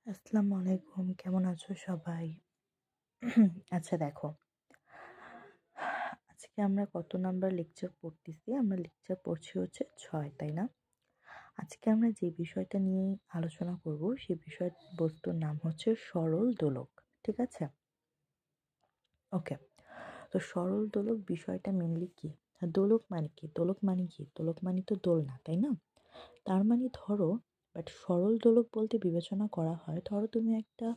আসসালামু আলাইকুম, কেমন আছো সবাই? আচ্ছা দেখো, আজকে আমরা কত নাম্বার লেকচার পড়তেছি? আমরা লেকচার পড়ছি হচ্ছে 6, তাই না? আজকে আমরা যে বিষয়টা নিয়ে আলোচনা করব সেই বিষয় বস্তুর নাম হচ্ছে সরল দোলক। ঠিক আছে? ওকে। তো সরল দোলক বিষয়টা মেনলি কি? দোলক মানে কি? দোলক মানে কি? দোলক মানে তো দোলনা, তাই না? তার মানে ধরো, বাট সরল দোলক বলতে বিবেচনা করা হয়, ধরো তুমি একটা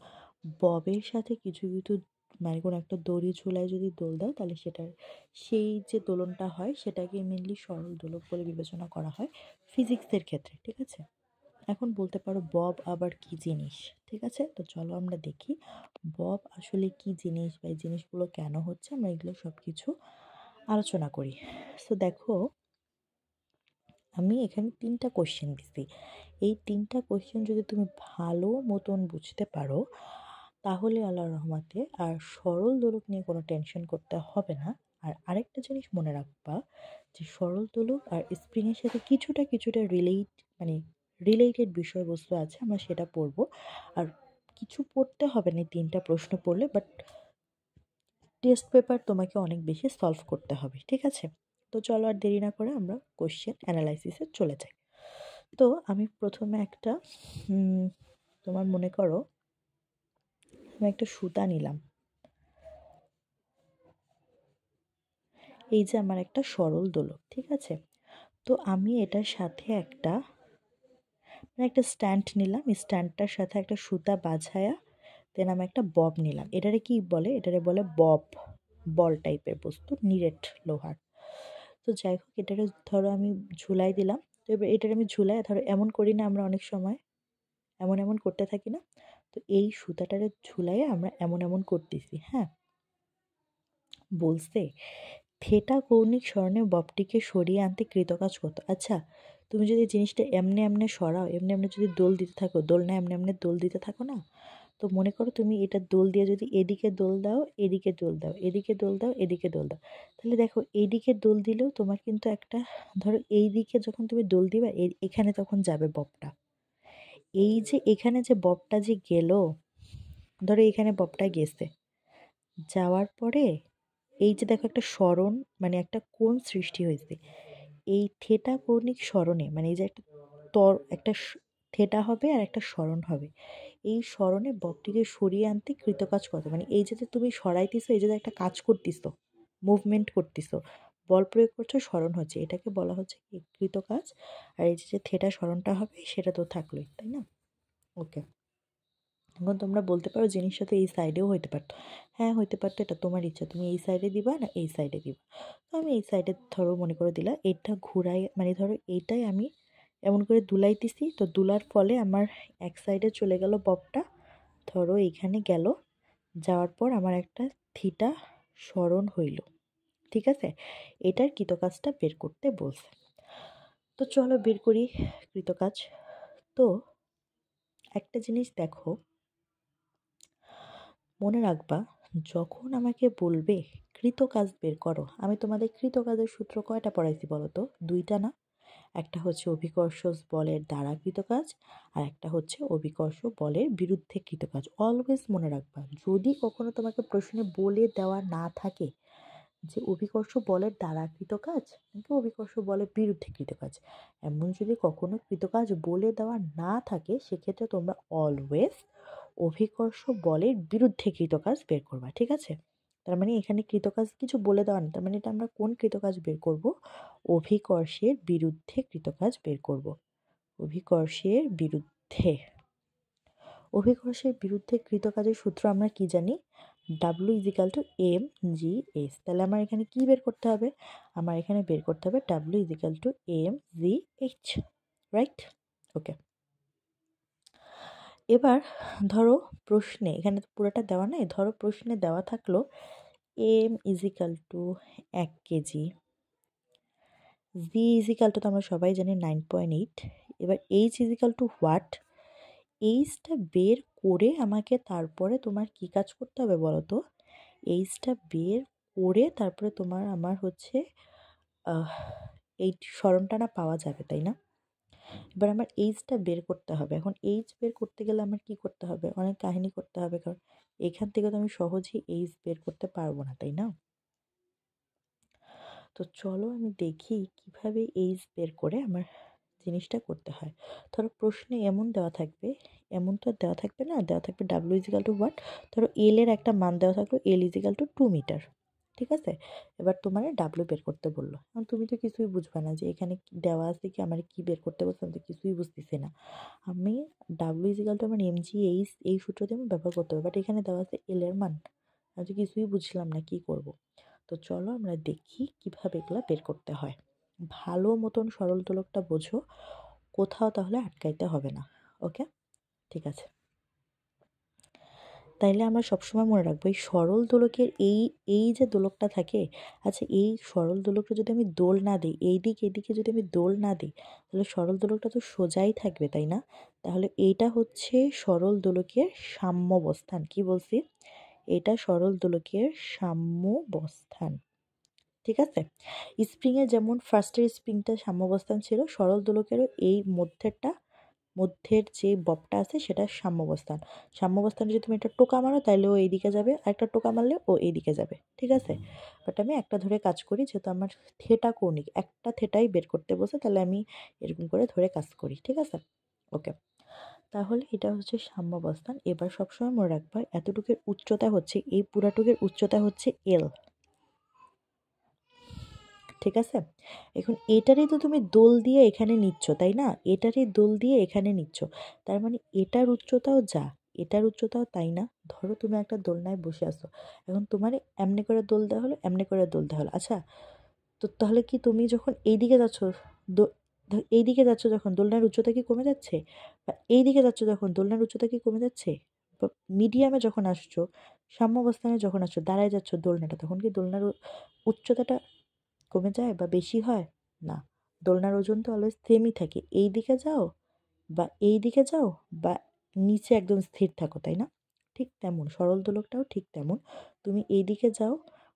ববের সাথে কিছু কিছু মানে কোনো একটা দড়ি ঝুলায় যদি দোল দাও, তাহলে সেটার সেই যে দোলনটা হয় সেটাকে মেনলি সরল দোলক বলে বিবেচনা করা হয় ফিজিক্সের ক্ষেত্রে। ঠিক আছে? এখন বলতে পারো বব আবার কি জিনিস? ঠিক আছে, তো চলো আমরা দেখি বব আসলে কি জিনিস বা এই জিনিসগুলো কেন হচ্ছে, আমরা এগুলো সব কিছু আলোচনা করি। তো দেখো, আমি এখানে 3টা কোশ্চেন দিছি। এই 3টা কোশ্চেন যদি তুমি ভালো মতন বুঝতে পারো, তাহলে আল্লাহর রহমতে আর সরল দোলক নিয়ে কোনো টেনশন করতে হবে না। আর আরেকটা জিনিস মনে রাখবা, যে সরল দোলক আর স্প্রিংয়ের সাথে কিছুটা কিছুটা মানে রিলেটেড বিষয়বস্তু আছে, আমরা সেটা পড়বো। আর কিছু পড়তে হবে না এই 3টা প্রশ্ন পড়লে, বাট টেস্ট পেপার তোমাকে অনেক বেশি সলভ করতে হবে। ঠিক আছে? তো চলো আর দেরি না করে আমরা কোশ্চেন অ্যানালাইসিসে চলে যাই। তো আমি প্রথমে একটা তোমার মনে করো, আমি একটা সুতা নিলাম। এই যে আমার একটা সরল দোলক, ঠিক আছে? তো আমি এটার সাথে একটা স্ট্যান্ড নিলাম। এই স্ট্যান্ডটার সাথে একটা সুতা বাঁধায়া দেন আমি একটা বব নিলাম। এটারে কি বলে? এটারে বলে বব, বল টাইপের বস্তু, নিরেট লোহার। তো যাই হোক, এটারে ধরো আমি ঝুলাই দিলাম। তো এবার এটারে আমি ঝুলাই, ধরো এমন করি না আমরা অনেক সময়, এমন এমন করতে থাকি না? তো এই সুতাটারে ঝুলাইয়ে আমরা এমন এমন করতেছি। হ্যাঁ, বলছে থেটা কৌণিক স্বর্ণে ববটিকে সরিয়ে আনতে কৃতকাজ কত? আচ্ছা, তুমি যদি জিনিসটা এমনি এমনি সরাও, এমনি এমনি যদি দোল দিতে থাকো, দোল না এমনি এমনি দোল দিতে থাকো না, তো মনে করো তুমি এটা দোল দিয়ে যদি এদিকে দোল দাও, এদিকে দোল দাও, এদিকে দোল দাও, এদিকে দোল দাও, তাহলে দেখো এইদিকে দোল দিলেও তোমার কিন্তু একটা, ধরো এই দিকে যখন তুমি দোল দিবা এখানে তখন যাবে ববটা। এই যে এখানে যে ববটা যে গেল, ধরো এখানে ববটা গেছে, যাওয়ার পরে এই যে দেখো একটা সরণ, মানে একটা কোণ সৃষ্টি হয়েছে। এই থেটা কৌণিক সরণে, মানে এই যে একটা একটা থেটা হবে আর একটা সরণ হবে, এই সরণে ববটিকে সরিয়ে আনতে কৃতকাজ কত? মানে এই যে তুমি সরাইতেছো, এই যে একটা কাজ করতেছো, মুভমেন্ট করতেছো, বল প্রয়োগ করছো, সরণ হচ্ছে, এটাকে বলা হচ্ছে কি কৃতকাজ। আর এই যে থেটা সরণটা হবে সেটা তো থাকলোই, তাই না? ওকে। এখন তোমরা বলতে পারো জিনিসটা তো এই সাইডেও হইতে পারতো। হ্যাঁ, হইতে পারতো, এটা তোমার ইচ্ছা, তুমি এই সাইডে দিবা না এই সাইডে দিবা। তো আমি এই সাইডে ধরো মনে করে দিলা, এটা ঘুরাই, মানে ধরো এইটাই আমি এমন করে দুলাইতেছি, তো দুলার ফলে আমার এক সাইডে চলে গেল ববটা, ধরো এইখানে গেল, যাওয়ার পর আমার একটা থিটা সরণ হইল। ঠিক আছে? এটার কৃতকাজটা বের করতে বলছে। তো চলো বের করি কৃতকাজ। তো একটা জিনিস দেখো, মনে রাখবা, যখন আমাকে বলবে কৃতকাজ বের করো, আমি তোমাদের কৃতকাজের সূত্র কয়টা পড়াইছি বলো তো? 2টা না? একটা হচ্ছে অভিকর্ষ বলের দ্বারা কৃতকাজ, আর একটা হচ্ছে অভিকর্ষ বলের বিরুদ্ধে কৃতকাজ। অলওয়েজ মনে রাখবা, যদি কখনো তোমাকে প্রশ্নে বলে দেওয়া না থাকে যে অভিকর্ষ বলের দ্বারা কৃতকাজ নাকি অভিকর্ষ বলের বিরুদ্ধে কৃতকাজ, এমন যদি কখনো কৃতকাজ বলে দেওয়া না থাকে, সেক্ষেত্রে তোমরা অলওয়েজ অভিকর্ষ বলের বিরুদ্ধে কৃতকাজ বের করবা। ঠিক আছে? তার মানে এখানে কৃতকাজ কিছু বলে দেওয়া না, তার মানে এটা আমরা কোন কৃতকাজ বের করব? অভিকর্ষের বিরুদ্ধে কৃতকাজ বের করব। অভিকর্ষের বিরুদ্ধে, অভিকর্ষের বিরুদ্ধে কৃতকাজের সূত্র আমরা কি জানি? W equal to M G S. তাহলে আমার এখানে কি বের করতে হবে? আমার এখানে বের করতে হবে W equal to M G H. Right? Okay. এবার ধরো প্রশ্নে, এখানে তো পুরোটা দেওয়া নেই, ধরো প্রশ্নে দেওয়া থাকলো M is equal to 1 KG, G is equal two তো আমরা সবাই জানি 9.8। এবার এইচ ইজিক্যাল টু হোয়াট? এইচটা বের করে আমাকে তারপরে তোমার কি কাজ করতে হবে বলো তো? এইচটা বের করে তারপরে তোমার আমার হচ্ছে এই সরণটা না পাওয়া যাবে, তাই না? এবার আমার এইচটা বের করতে হবে। এখন এইচ বের করতে গেলে আমার কী করতে হবে? অনেক কাহিনী করতে হবে, কারণ এখান থেকে তো আমি সহজেই এইচ বের করতে পারবো না, তাই না? তো চলো আমি দেখি কিভাবে এইচ বের করে আমার জিনিসটা করতে হয়। ধরো প্রশ্নে এমন দেওয়া থাকবে, এমন তো দেওয়া থাকবে না, দেওয়া থাকবে ডাব্লিউ ইজিক্যাল টু হোয়াট, ধরো এল এর একটা মান দেওয়া থাকলো, এল ইজিক্যাল টু 2 মিটার। ঠিক আছে, এবার তোমার ডাব্লিউ বের করতে বললো। এখন তুমি তো কিছুই বুঝবে না যে এখানে কি দেওয়া আছে, কি আমার কি বের করতে বলছে, আমি তো কিছুই বুঝতেছি না। আমি ডাব্লিউ ইজিক্যাল টু আমার এম জি এইচ এই সূত্রটি আমি ব্যবহার করতে হবে, বাট এখানে দেওয়া আছে এল এর মান, আমি তো কিছুই বুঝলাম না কি করব। তো চলো আমরা দেখি কিভাবে এগুলো বের করতে হয়। ভালো মতন সরল দোলকটা বোঝো, কোথাও তাহলে আটকাইতে হবে না। ওকে, ঠিক আছে। তাইলে আমরা সবসময় মনে রাখবো এই সরল দোলকের এই এই যে দোলকটা থাকে, আচ্ছা এই সরল দোলকটা যদি আমি দোল না দিই, এদিকে যদি আমি দোল না দিই, তাহলে সরল দোলকটা তো সোজাই থাকবে, তাই না? তাহলে এইটা হচ্ছে সরল দোলকের সাম্যাবস্থান। কি বলছি? এটা সরল দোলকের সাম্যাবস্থান। ঠিক আছে, স্প্রিংয়ে যেমন ফার্স্টের স্প্রিংটা সাম্যাবস্থান ছিল, সরল দোলকেরও এই মধ্যের যে ববটা আছে সেটা সাম্যাবস্থান। সাম্যাবস্থানে যদি তুমি একটা টোকা মারো তাহলে ও এইদিকে যাবে, আর একটা টোকা মারলে ও এইদিকে যাবে। ঠিক আছে, বাট আমি একটা ধরে কাজ করি, যেহেতু আমার থেটা কৌণিক, একটা থেটাই বের করতে বসে, তাহলে আমি এরকম করে ধরে কাজ করি। ঠিক আছে, ওকে। তাহলে এটা হচ্ছে সাম্যাবস্থান। এবার সবসময় মনে রাখবা এতটুকুর উচ্চতা হচ্ছে, এই পুরাটুকের উচ্চতা হচ্ছে এল। ঠিক আছে, এখন এটারই তো তুমি দোল দিয়ে এখানে নিচ্ছ, তাই না? এটারই দোল দিয়ে এখানে নিচ্ছ, তার মানে এটার উচ্চতাও যা, এটার উচ্চতাও তাই না? ধরো তুমি একটা দোলনায় বসে আছো, এখন তোমার এমনি করে দোল দেওয়া হলো, এমনি করে দোল দেওয়া হলো। আচ্ছা, তো তাহলে কি তুমি যখন এইদিকে যাচ্ছ, এইদিকে যাচ্ছ যখন, দোলনার উচ্চতা কি কমে যাচ্ছে? বা এইদিকে যাচ্ছ যখন, দোলনার উচ্চতা কি কমে যাচ্ছে? বা মিডিয়ামে যখন আসছো, সাম্যাবস্থানে যখন আসছো, দাঁড়ায় যাচ্ছ দোলনাটা, তখন কি দোলনার উচ্চতাটা কমে যায় বা বেশি হয়? না, দোলনার ওজন তো অলওয়েজ সেমই থাকে। এই দিকে যাও বা এই দিকে যাও বা নিচে একদম স্থির থাকো, তাই না? ঠিক তেমন সরল দোলকটাও ঠিক তেমন, তুমি এই দিকে যাও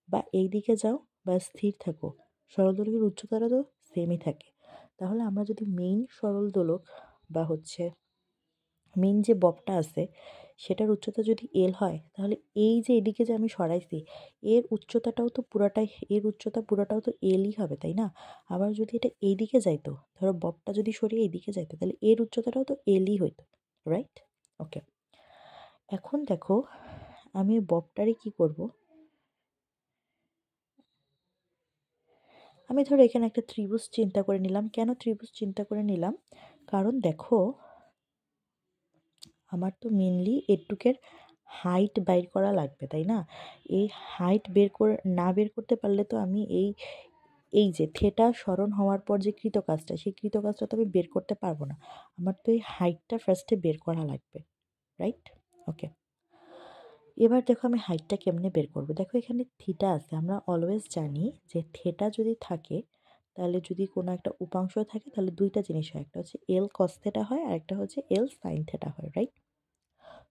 বা এই দিকে যাও বা স্থির থাকো, সরল দোলকের উচ্চতাটা তো সেমই থাকে। তাহলে আমরা যদি মেইন সরল দোলক বা হচ্ছে মেইন যে ববটা আছে সেটার উচ্চতা যদি এল হয়, তাহলে এই যে এদিকে যে আমি সরাইছি এর উচ্চতাটাও তো পুরাটাই, এর উচ্চতা পুরাটাও তো এলই হবে, তাই না? আবার যদি এটা এইদিকে যাইতো, ধরো ববটা যদি সরিয়ে এইদিকে যাইতো, তাহলে এর উচ্চতাটাও তো এলই হইতো, রাইট? ওকে, এখন দেখো আমি ববটারে কি করব, আমি ধরো এখানে একটা ত্রিভুজ চিন্তা করে নিলাম। কেন ত্রিভুজ চিন্তা করে নিলাম? কারণ দেখো আমার তো মেনলি এটুকের হাইট বের করা লাগবে, তাই না? এই হাইট বের করতে পারলে তো আমি এই এই যে থেটা স্মরণ হওয়ার পর যে কৃতকাজটা, সেই কৃতকাজটা তো আমি বের করতে পারবো না। আমার তো এই হাইটটা ফার্স্টে বের করা লাগবে, রাইট? ওকে, এবার দেখো আমি হাইটটা কেমনে বের করবো। দেখো এখানে থিটা আছে, আমরা অলওয়েজ জানি যে থেটা যদি থাকে, তাহলে যদি কোনো একটা উপাংশ থাকে তাহলে দুইটা জিনিস হয়, একটা হচ্ছে এল কস থেটা হয় আর একটা হচ্ছে এল সাইন থেটা হয়, রাইট?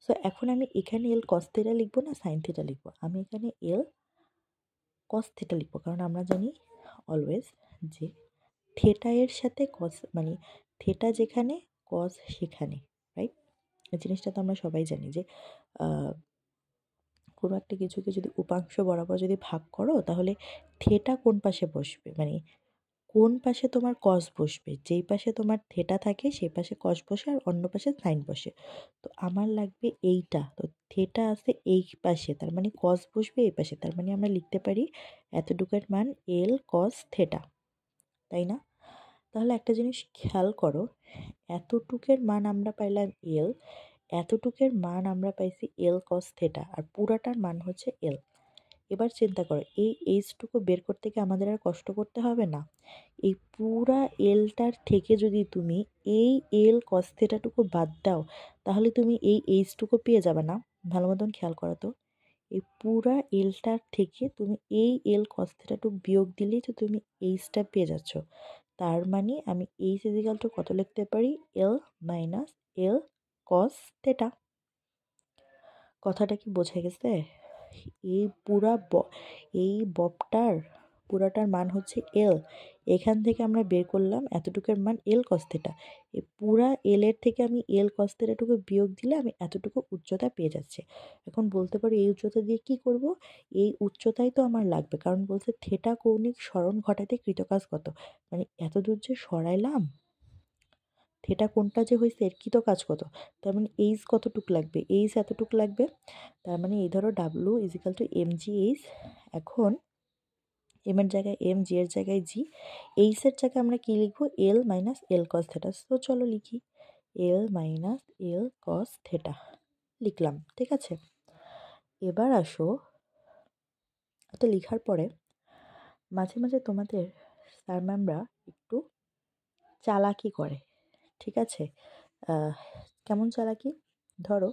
সো এখন আমি এখানে এল কস থিটা লিখবো না সাইন থিটা লিখবো? আমি এখানে এল কস থিটা লিখবো, কারণ আমরা জানি অলওয়েজ যে থেটা এর সাথে কস, মানে থেটা যেখানে কস সেখানে, রাইট? এই জিনিসটা তো আমরা সবাই জানি যে কোনো একটা কিছুকে যদি উপাংশ বরাবর যদি ভাগ করো, তাহলে থেটা কোন পাশে বসবে, মানে কোন পাশে তোমার কস বসবে, যেই পাশে তোমার থেটা থাকে সেই পাশে কস বসে আর অন্য পাশে সাইন বসে। তো আমার লাগবে এইটা, তো থেটা আছে এই পাশে, তার মানে কস বসবে এই পাশে, তার মানে আমরা লিখতে পারি এতটুকুর মান এল কস থেটা, তাই না? তাহলে একটা জিনিস খেয়াল করো, এতটুকের মান আমরা পাইলাম এল, এতটুকের মান আমরা পাইছি এল কস থেটা, আর পুরাটার মান হচ্ছে এল। এবার চিন্তা করো এই এইচটুকু বের করতে কি আমাদের আর কষ্ট করতে হবে না? এই পুরা এলটার থেকে যদি তুমি এই এল কস থেটাটুকু বাদ দাও, তাহলে তুমি এই এইচটুকু পেয়ে যাবে না? ভালো মতন খেয়াল করো তো, এই পুরা এলটার থেকে তুমি এই এল কস থেটাটুকু বিয়োগ দিলেই তো তুমি এইচটা পেয়ে যাচ্ছ। তার মানে আমি এইচ ইজিক্যাল টু কত লিখতে পারি? L minus L cos theta. কথাটা কি বোঝা গেছে? এই পুরা এই ববটার পুরাটার মান হচ্ছে এল। এখান থেকে আমরা বের করলাম এতটুকুর মান এল কস থিটা। এই পুরা এল এর থেকে আমি এল কস থিটাটুকু বিয়োগ দিলে আমি এতটুকু উচ্চতা পেয়ে যাচ্ছি। এখন বলতে পারি এই উচ্চতা দিয়ে কি করব? এই উচ্চতাই তো আমার লাগবে, কারণ বলছে থিটা কৌণিক সরণ ঘটাতে কৃতকাজ কত। মানে এত দূর যে সরাইলাম, থিটা কোণটা যে হয়েছে এর কৃতকাজ কত। তার মানে এইচ কতটুক লাগবে? এইচ এতটুক লাগবে। তার মানে এই ধরো W equal to M G H. এখন এম এর জায়গায় এম, জি এর জায়গায় জি, এইচ এর জায়গায় আমরা কি লিখবো? L minus L cos theta. তো চলো লিখি, L minus L cos theta লিখলাম, ঠিক আছে। এবার আসো, এটা লেখার পরে মাঝে মাঝে তোমাদের স্যার ম্যামরা একটু চালাকি করে, ঠিক আছে। কেমন চালাকি? ধরো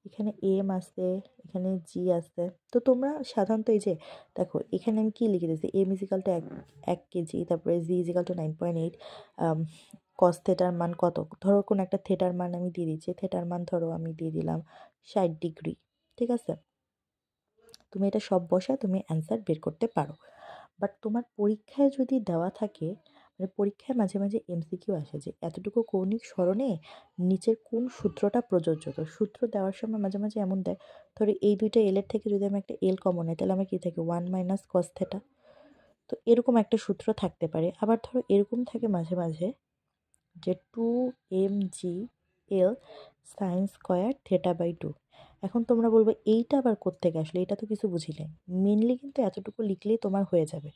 এখানে এম আছে, এখানে জি আছে, তো তোমরা সাধারণত এই যে দেখো এখানে আমি কি লিখে দিয়েছি, এম ইজিক্যাল টু 1 কেজি, তারপরে জি ইজিক্যাল টু 9.8, কস থেটার মান কত, ধরো কোন একটা থেটার মান আমি দিয়ে দিচ্ছি, থেটার মান ধরো আমি দিয়ে দিলাম 60 ডিগ্রি, ঠিক আছে। তুমি এটা সব বসায় তুমি অ্যান্সার বের করতে পারো। বাট তোমার পরীক্ষায় যদি দেওয়া থাকে, মানে পরীক্ষায় মাঝে মাঝে এমসিকিউ আসে যে এতটুকু কৌণিক সরণে নিচের কোন সূত্রটা প্রযোজ্য। তো সূত্র দেওয়ার সময় মাঝে মাঝে এমন দেয়, ধরো এই দুইটা এলের থেকে যদি আমি একটা এল কমন নেই, তাহলে আমার কী থাকে? 1 - cos θ। তো এরকম একটা সূত্র থাকতে পারে। আবার ধরো এরকম থাকে মাঝে মাঝে যে 2mg/L sin স্কোয়ার θ/2। এখন তোমরা বলবে এইটা আবার কোত্থেকে আসলে, এটা তো কিছু বুঝি নাই। মেনলি কিন্তু এতটুকু লিখলেই তোমার হয়ে যাবে,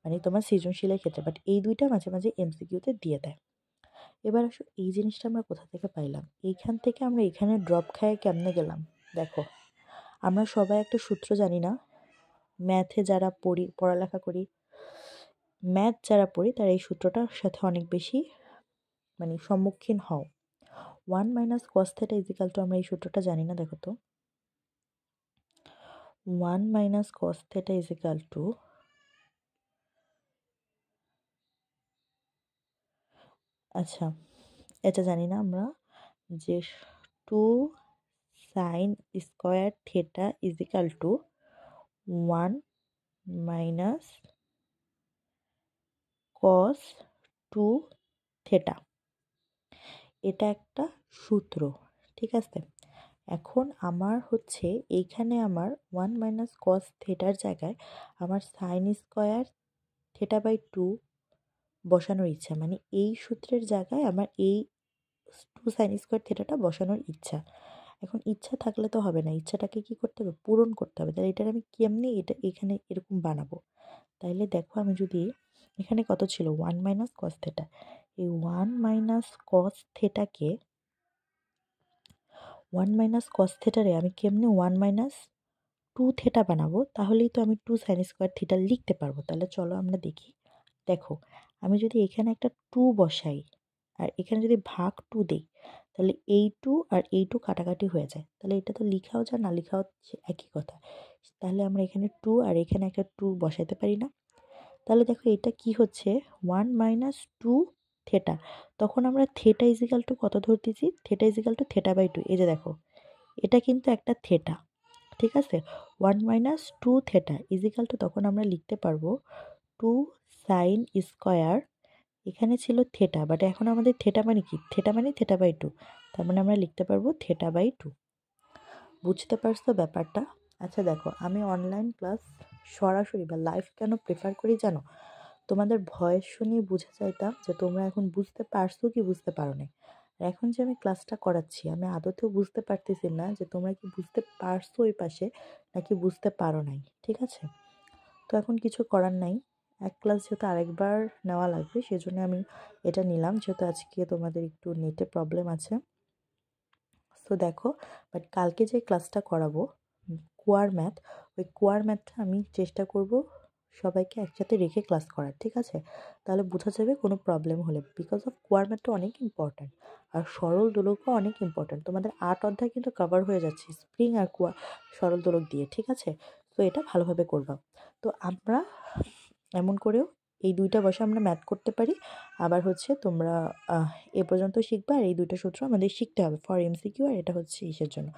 মানে তোমার সৃজনশীলের ক্ষেত্রে। বাট এই দুইটা মাঝে মাঝে এমসিকিউতে দিয়ে দেয়। এবার আসো এই জিনিসটা আমরা কোথা থেকে পাইলাম? এইখান থেকে আমরা এখানে ড্রপ খায় কেমনে গেলাম? দেখো, আমরা সবাই একটা সূত্র জানি না, ম্যাথে যারা পড়ালেখা করি, ম্যাথ যারা পড়ি তারা এই সূত্রটার সাথে অনেক বেশি মানে সম্মুখীন হও। 1 - cos θ ইজিক্যাল টু, আমরা এই সূত্রটা জানি না, দেখো তো। 1 - cos θ ইজিক্যাল টু, আচ্ছা এটা জানি না আমরা, যে 2 sin square theta equal to 1 - cos 2 θ। এটা একটা সূত্র, ঠিক আছে। এখন আমার হচ্ছে এইখানে আমার 1 - cos থেটার জায়গায় আমার সাইন স্কোয়ার θ/2 বসানোর ইচ্ছা, মানে এই সূত্রের জায়গায় আমার এই 2 সাইন স্কোয়ার থেটাটা বসানোর ইচ্ছা। এখন ইচ্ছা থাকলে তো হবে না, ইচ্ছাটাকে কি করতে হবে? পূরণ করতে হবে। তাহলে এটার আমি কেমনি এটা এখানে এরকম বানাবো? তাইলে দেখো, আমি যদি এখানে কত ছিল? 1 - cos θ। এই 1 - cos θকে 1 - cos θ রে আমি কেমনে 1 - 2 θ বানাবো? তাহলেই তো আমি 2 sin স্কোয়ার থিটা লিখতে পারবো। তাহলে চলো আমরা দেখি। দেখো, আমি যদি এখানে একটা 2 বসাই আর এখানে যদি ভাগ 2 দিই, তাহলে এই 2 আর এই 2 কাটাকাটি হয়ে যায়। তাহলে এটা তো লিখাও যায়, না লিখাও একই কথা। তাহলে আমরা এখানে 2 আর এখানে একটা 2 বসাইতে পারি না? তাহলে দেখো এটা কি হচ্ছে? 1 - 2 θ। তখন আমরা থেটা ইজিক্যাল টু কত ধরতেছি? Theta equal to θ/2। এই যে দেখো, এটা কিন্তু একটা থেটা, ঠিক আছে। 1 - 2 θ ইজিক্যাল টু, তখন আমরা লিখতে পারবো 2 সাইন স্কোয়ার, এখানে ছিল থেটা, বাট এখন আমাদের থেটা মানে কি? থেটা মানে θ/2। তার মানে আমরা লিখতে পারবো θ/2। বুঝতে পারছো ব্যাপারটা? আচ্ছা দেখো, আমি অনলাইন ক্লাস সরাসরি বা লাইভ কেন প্রেফার করি জানো? তোমাদের ভয়েস শুনিয়ে বোঝা যাইতাম যে তোমরা এখন বুঝতে পারছো কি বুঝতে পারো নাই। আর এখন যে আমি ক্লাসটা করাচ্ছি, আমি আদতেও বুঝতে পারতেছি না যে তোমরা কি বুঝতে পারছো ওই পাশে নাকি বুঝতে পারো নাই, ঠিক আছে। তো এখন কিছু করার নাই, এক ক্লাস যেহেতু আরেকবার নেওয়া লাগবে, সেজন্য আমি এটা নিলাম, যেহেতু আজকে তোমাদের একটু নেটে প্রবলেম আছে। তো দেখো, বাট কালকে যে ক্লাসটা করাবো কোয়ার ম্যাথ, ওই কোয়ার ম্যাথটা আমি চেষ্টা করব সবাইকে একসাথে রেখে ক্লাস করার, ঠিক আছে। তাহলে বোঝা যাবে কোনো প্রবলেম হলে, বিকজ অফ কোয়ার ম্যাথটা অনেক ইম্পর্ট্যান্ট। আর সরল দোলকও অনেক ইম্পর্ট্যান্ট। তোমাদের 8 অধ্যায় কিন্তু কভার হয়ে যাচ্ছে স্প্রিং আর সরল দোলক দিয়ে, ঠিক আছে। তো এটা ভালোভাবে করবা। তো আমরা এমন করেও এই দুইটা বসে আমরা ম্যাথ করতে পারি। আবার হচ্ছে তোমরা এ পর্যন্ত শিখবা, আর এই দুইটা সূত্র আমাদের শিখতে হবে ফর এমসিকিউ, আর এটা হচ্ছে ইসের জন্য,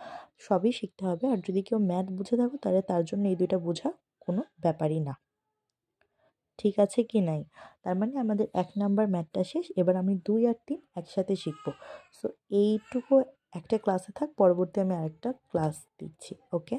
সবই শিখতে হবে। আর যদি কেউ ম্যাথ বুঝে থাকো, তাহলে তার জন্য এই দুইটা বোঝা কোনো ব্যাপারই না। ঠিক আছে কি নাই। তার মানে আমাদের 1 নাম্বার ম্যাথটা শেষ। এবার আমি 2 আর 3 একসাথে শিখব। সো এইটুকু একটা ক্লাসে থাক, পরবর্তী আমি আরেকটা ক্লাস দিচ্ছি। ওকে?